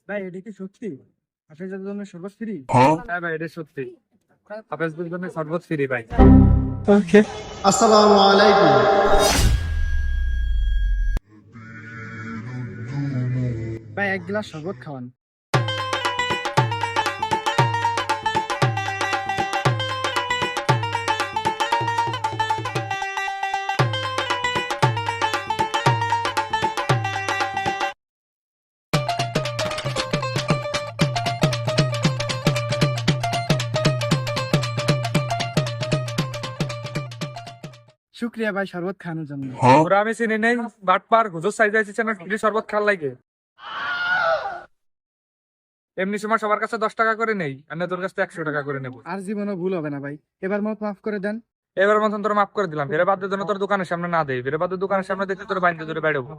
ভাই এটা কি সত্যি হাফেজের জন্য শরবত ফ্রি? হ্যাঁ ভাই, এটা সত্যি। হাফেজদের জন্য শরবত ফ্রি ভাই। ওকে। আসসালামু আলাইকুম। ভাই এক গ্লাস শরবত খাওয়ান। শুক্রিয়া ভাই শরবত খাওয়ানোর জন্য। ওরা আমি চিনি নেই, বাটপার হুজুর সাইজ আইছে না ফ্রি শরবত খাল লাগে। এমনি সময় সবার কাছে 10 টাকা করে নেই, আর না তোর কাছে 100 টাকা করে নেবো। আর জীবনও ভুল হবে না ভাই, এবার মত মাফ করে দেন। এবার মতন তোর মাফ করে দিলাম। ফেরে বাদ জন্য তোর দোকানের সামনে না দেই, ফেরে বাদ দোকানের সামনে দেখতে তোর বাইন্দে ধরে বেড়াবো।